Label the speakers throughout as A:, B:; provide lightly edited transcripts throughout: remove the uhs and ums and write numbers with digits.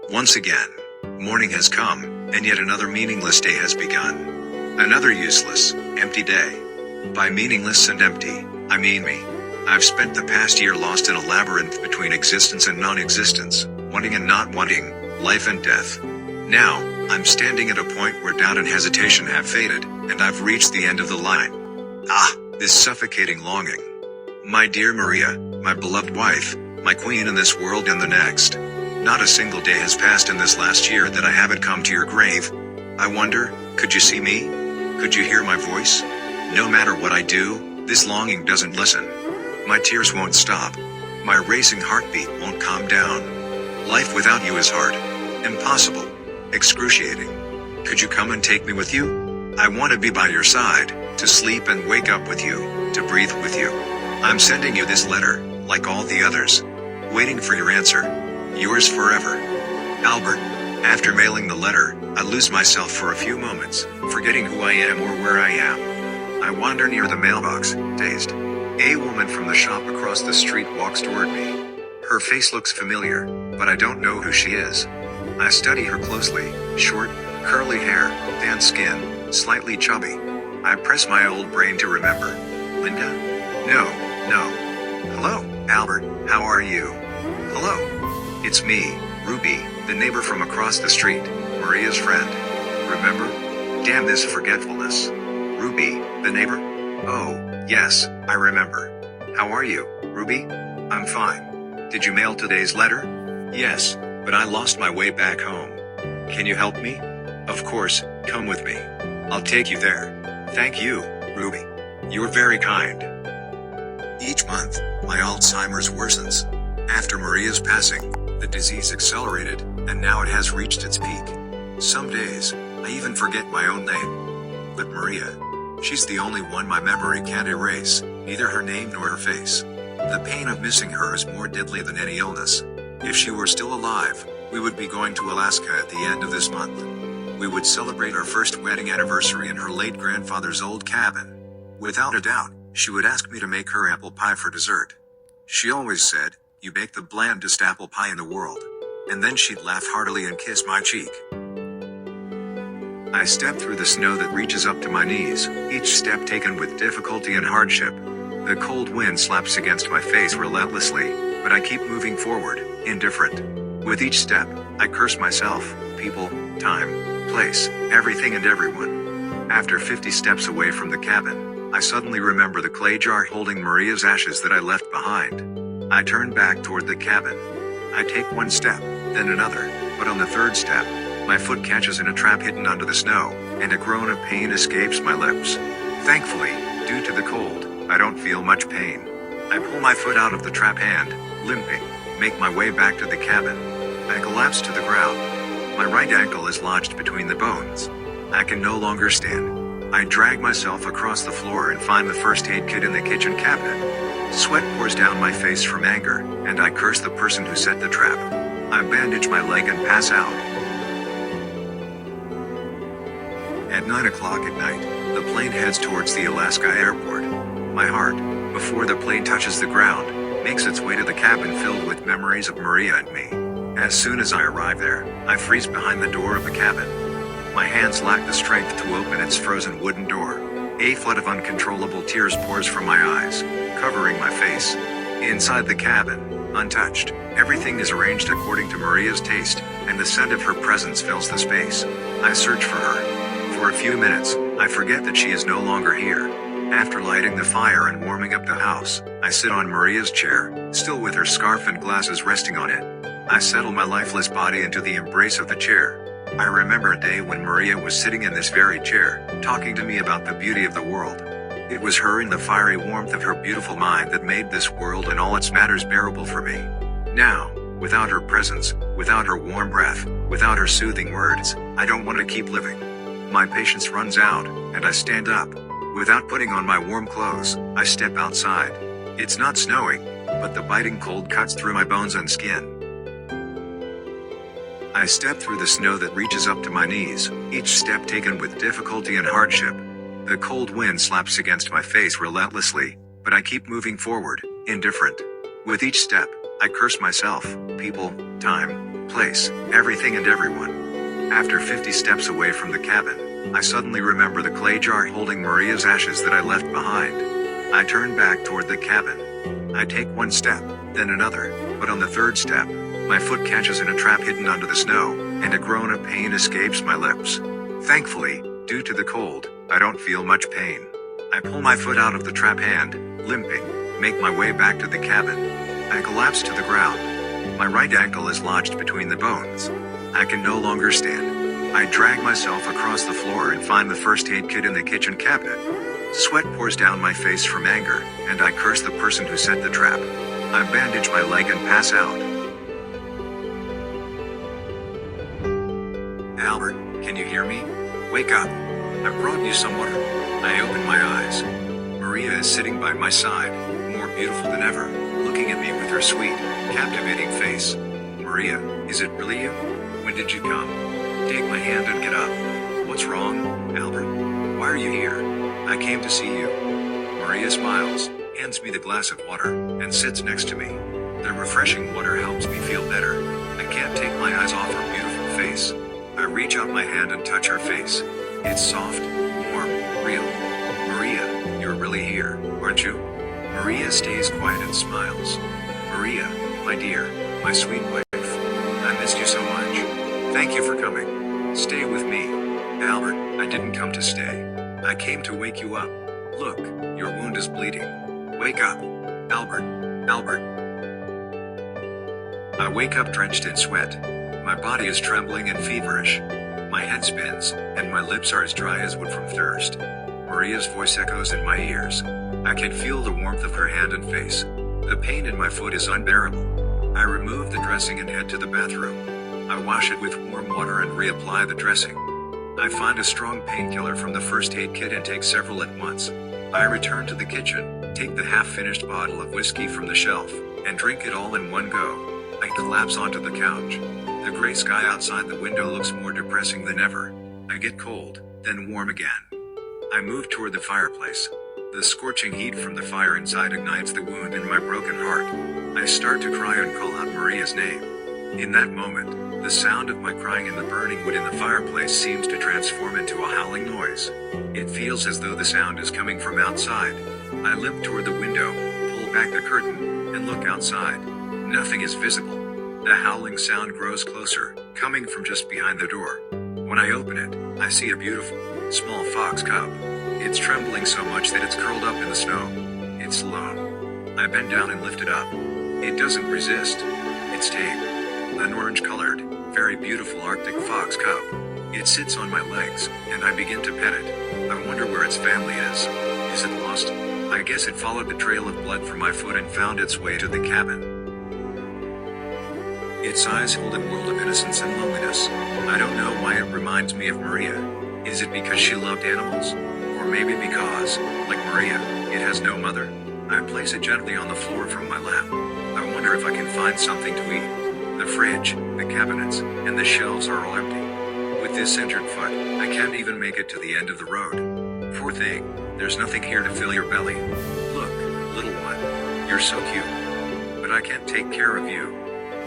A: Once again, morning has come, and yet another meaningless day has begun. Another useless, empty day. By meaningless and empty, I mean me. I've spent the past year lost in a labyrinth between existence and non-existence, wanting and not wanting, life and death. Now, I'm standing at a point where doubt and hesitation have faded, and I've reached the end of the line. This suffocating longing. My dear Maria, my beloved wife, my queen in this world and the next. Not a single day has passed in this last year that I haven't come to your grave. I wonder, could you see me? Could you hear my voice? No matter what I do, this longing doesn't listen. My tears won't stop. My racing heartbeat won't calm down. Life without you is hard. Impossible. Excruciating. Could you come and take me with you? I want to be by your side, to sleep and wake up with you, to breathe with you. I'm sending you this letter, like all the others. Waiting for your answer. Yours forever. Albert. After mailing the letter, I lose myself for a few moments, forgetting who I am or where I am. I wander near the mailbox, dazed. A woman from the shop across the street walks toward me. Her face looks familiar, but I don't know who she is. I study her closely. Short, curly hair, tan skin, slightly chubby. I press my old brain to remember. Linda? No. Hello, Albert, how are you? Hello. It's me, Ruby, the neighbor from across the street, Maria's friend. Remember? Damn this forgetfulness. Ruby, the neighbor? Oh, yes, I remember. How are you, Ruby? I'm fine. Did you mail today's letter? Yes, but I lost my way back home. Can you help me? Of course, come with me. I'll take you there. Thank you, Ruby. You're very kind. Each month, my Alzheimer's worsens. After Maria's passing, the disease accelerated, and now it has reached its peak. Some days, I even forget my own name. But Maria, she's the only one my memory can't erase, neither her name nor her face. The pain of missing her is more deadly than any illness. If she were still alive, we would be going to Alaska at the end of this month. We would celebrate our first wedding anniversary in her late grandfather's old cabin. Without a doubt, she would ask me to make her apple pie for dessert. She always said, "You bake the blandest apple pie in the world." And then she'd laugh heartily and kiss my cheek. I step through the snow that reaches up to my knees, each step taken with difficulty and hardship. The cold wind slaps against my face relentlessly, but I keep moving forward, indifferent. With each step, I curse myself, people, time, place, everything and everyone. After 50 steps away from the cabin, I suddenly remember the clay jar holding Maria's ashes that I left behind. I turn back toward the cabin. I take one step, then another, but on the third step, my foot catches in a trap hidden under the snow, and a groan of pain escapes my lips. Thankfully, due to the cold, I don't feel much pain. I pull my foot out of the trap and, limping, make my way back to the cabin. I collapse to the ground. My right ankle is lodged between the bones. I can no longer stand. I drag myself across the floor and find the first aid kit in the kitchen cabinet. Sweat pours down my face from anger, and I curse the person who set the trap. I bandage my leg and pass out. At 9 o'clock at night, the plane heads towards the Alaska airport. My heart, before the plane touches the ground, makes its way to the cabin filled with memories of Maria and me. As soon as I arrive there, I freeze behind the door of the cabin. My hands lack the strength to open its frozen wooden door. A flood of uncontrollable tears pours from my eyes, covering my face. Inside the cabin, untouched, everything is arranged according to Maria's taste, and the scent of her presence fills the space. I search for her. For a few minutes, I forget that she is no longer here. After lighting the fire and warming up the house, I sit on Maria's chair, still with her scarf and glasses resting on it. I settle my lifeless body into the embrace of the chair. I remember a day when Maria was sitting in this very chair, talking to me about the beauty of the world. It was her and the fiery warmth of her beautiful mind that made this world and all its matters bearable for me. Now, without her presence, without her warm breath, without her soothing words, I don't want to keep living. My patience runs out, and I stand up. Without putting on my warm clothes, I step outside. It's not snowing, but the biting cold cuts through my bones and skin. I step through the snow that reaches up to my knees, each step taken with difficulty and hardship. The cold wind slaps against my face relentlessly, but I keep moving forward, indifferent. With each step, I curse myself, people, time, place, everything and everyone. After 50 steps away from the cabin, I suddenly remember the clay jar holding Maria's ashes that I left behind. I turn back toward the cabin. I take one step, then another, but on the third step, my foot catches in a trap hidden under the snow, and a groan of pain escapes my lips. Thankfully, due to the cold, I don't feel much pain. I pull my foot out of the trap and, limping, make my way back to the cabin. I collapse to the ground. My right ankle is lodged between the bones. I can no longer stand. I drag myself across the floor and find the first aid kit in the kitchen cabinet. Sweat pours down my face from anger, and I curse the person who set the trap. I bandage my leg and pass out. Albert, can you hear me? Wake up. I brought you some water. I open my eyes. Maria is sitting by my side, more beautiful than ever, looking at me with her sweet, captivating face. Maria, is it really you? When did you come? Take my hand and get up. What's wrong, Albert? Why are you here? I came to see you. Maria smiles, hands me the glass of water, and sits next to me. The refreshing water helps me feel better. I can't take my eyes off her beautiful face. I reach out my hand and touch her face. It's soft, warm, real. Maria, you're really here, aren't you? Maria stays quiet and smiles. Maria, my dear, my sweet wife. I missed you so much. Thank you for coming. Stay with me. Albert, I didn't come to stay. I came to wake you up. Look, your wound is bleeding. Wake up. Albert, Albert. I wake up drenched in sweat. My body is trembling and feverish. My head spins, and my lips are as dry as wood from thirst. Maria's voice echoes in my ears. I can feel the warmth of her hand and face. The pain in my foot is unbearable. I remove the dressing and head to the bathroom. I wash it with warm water and reapply the dressing. I find a strong painkiller from the first aid kit and take several at once. I return to the kitchen, take the half-finished bottle of whiskey from the shelf, and drink it all in one go. I collapse onto the couch. The gray sky outside the window looks more depressing than ever. I get cold, then warm again. I move toward the fireplace. The scorching heat from the fire inside ignites the wound in my broken heart. I start to cry and call out Maria's name. In that moment, the sound of my crying and the burning wood in the fireplace seems to transform into a howling noise. It feels as though the sound is coming from outside. I limp toward the window, pull back the curtain, and look outside. Nothing is visible. The howling sound grows closer, coming from just behind the door. When I open it, I see a beautiful, small fox cub. It's trembling so much that it's curled up in the snow. It's alone. I bend down and lift it up. It doesn't resist. It's tame. An orange-colored, very beautiful Arctic fox cub. It sits on my legs, and I begin to pet it. I wonder where its family is. Is it lost? I guess it followed the trail of blood from my foot and found its way to the cabin. Its eyes hold a world of innocence and loneliness. I don't know why it reminds me of Maria. Is it because she loved animals? Or maybe because, like Maria, it has no mother? I place it gently on the floor from my lap. I wonder if I can find something to eat. The fridge, the cabinets, and the shelves are all empty. With this injured foot, I can't even make it to the end of the road. Poor thing, there's nothing here to fill your belly. Look, little one, you're so cute. But I can't take care of you.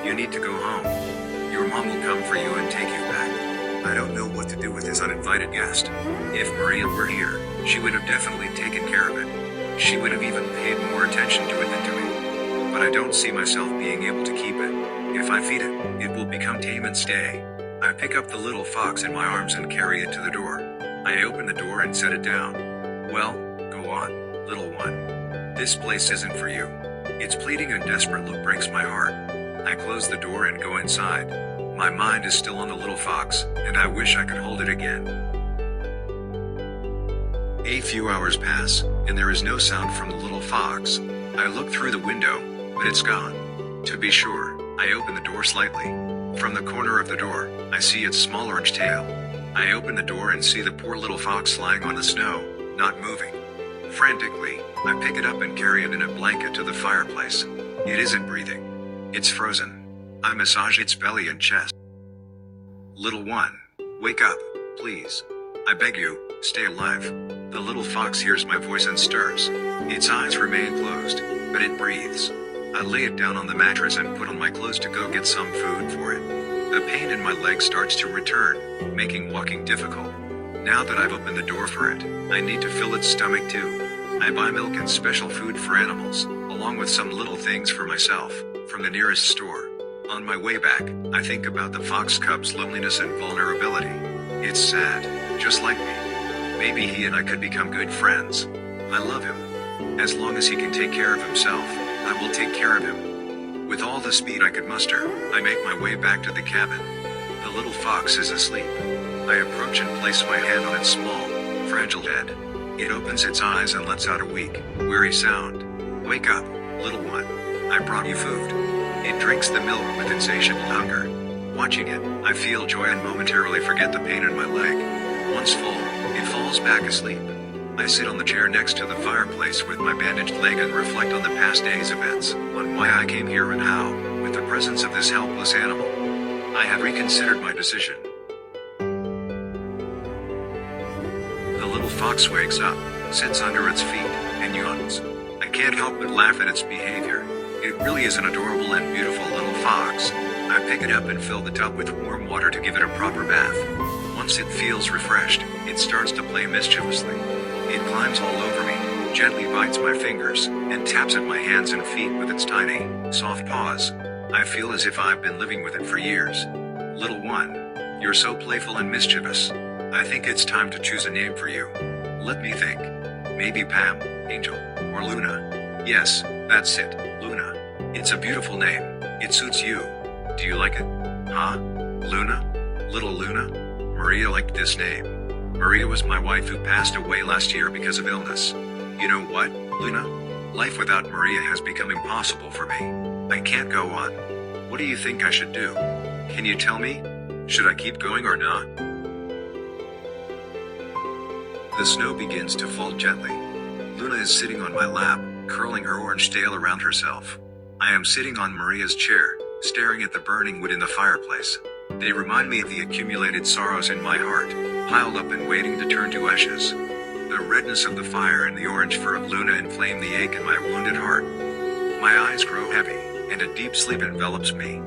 A: You need to go home. Your mom will come for you and take you back. I don't know what to do with this uninvited guest. If Maria were here, she would have definitely taken care of it. She would have even paid more attention to it than to me. But I don't see myself being able to keep it. If I feed it, it will become tame and stay. I pick up the little fox in my arms and carry it to the door. I open the door and set it down. Well, go on, little one. This place isn't for you. Its pleading and desperate look breaks my heart. I close the door and go inside. My mind is still on the little fox, and I wish I could hold it again. A few hours pass, and there is no sound from the little fox. I look through the window, but it's gone. To be sure, I open the door slightly. From the corner of the door, I see its small orange tail. I open the door and see the poor little fox lying on the snow, not moving. Frantically, I pick it up and carry it in a blanket to the fireplace. It isn't breathing. It's frozen. I massage its belly and chest. Little one, wake up, please. I beg you, stay alive. The little fox hears my voice and stirs. Its eyes remain closed, but it breathes. I lay it down on the mattress and put on my clothes to go get some food for it. The pain in my leg starts to return, making walking difficult. Now that I've opened the door for it, I need to fill its stomach too. I buy milk and special food for animals, along with some little things for myself, from the nearest store. On my way back, I think about the fox cub's loneliness and vulnerability. It's sad, just like me. Maybe he and I could become good friends. I love him. As long as he can take care of himself, I will take care of him. With all the speed I could muster, I make my way back to the cabin. The little fox is asleep. I approach and place my hand on its small, fragile head. It opens its eyes and lets out a weak, weary sound. Wake up, little one. I brought you food. It drinks the milk with insatiable hunger. Watching it, I feel joy and momentarily forget the pain in my leg. Once full, it falls back asleep. I sit on the chair next to the fireplace with my bandaged leg and reflect on the past day's events, on why I came here and how, with the presence of this helpless animal. I have reconsidered my decision. The little fox wakes up, sits under its feet, and yawns. I can't help but laugh at its behavior. It really is an adorable and beautiful little fox. I pick it up and fill the tub with warm water to give it a proper bath. Once it feels refreshed, it starts to play mischievously. It climbs all over me, gently bites my fingers, and taps at my hands and feet with its tiny, soft paws. I feel as if I've been living with it for years. Little one, you're so playful and mischievous. I think it's time to choose a name for you. Let me think. Maybe Pam, Angel, or Luna. Yes, that's it, Luna. It's a beautiful name. It suits you. Do you like it? Huh? Luna? Little Luna? Maria liked this name. Maria was my wife who passed away last year because of illness. You know what, Luna? Life without Maria has become impossible for me. I can't go on. What do you think I should do? Can you tell me? Should I keep going or not? The snow begins to fall gently. Luna is sitting on my lap, curling her orange tail around herself. I am sitting on Maria's chair, staring at the burning wood in the fireplace. They remind me of the accumulated sorrows in my heart, piled up and waiting to turn to ashes. The redness of the fire and the orange fur of Luna inflame the ache in my wounded heart. My eyes grow heavy, and a deep sleep envelops me.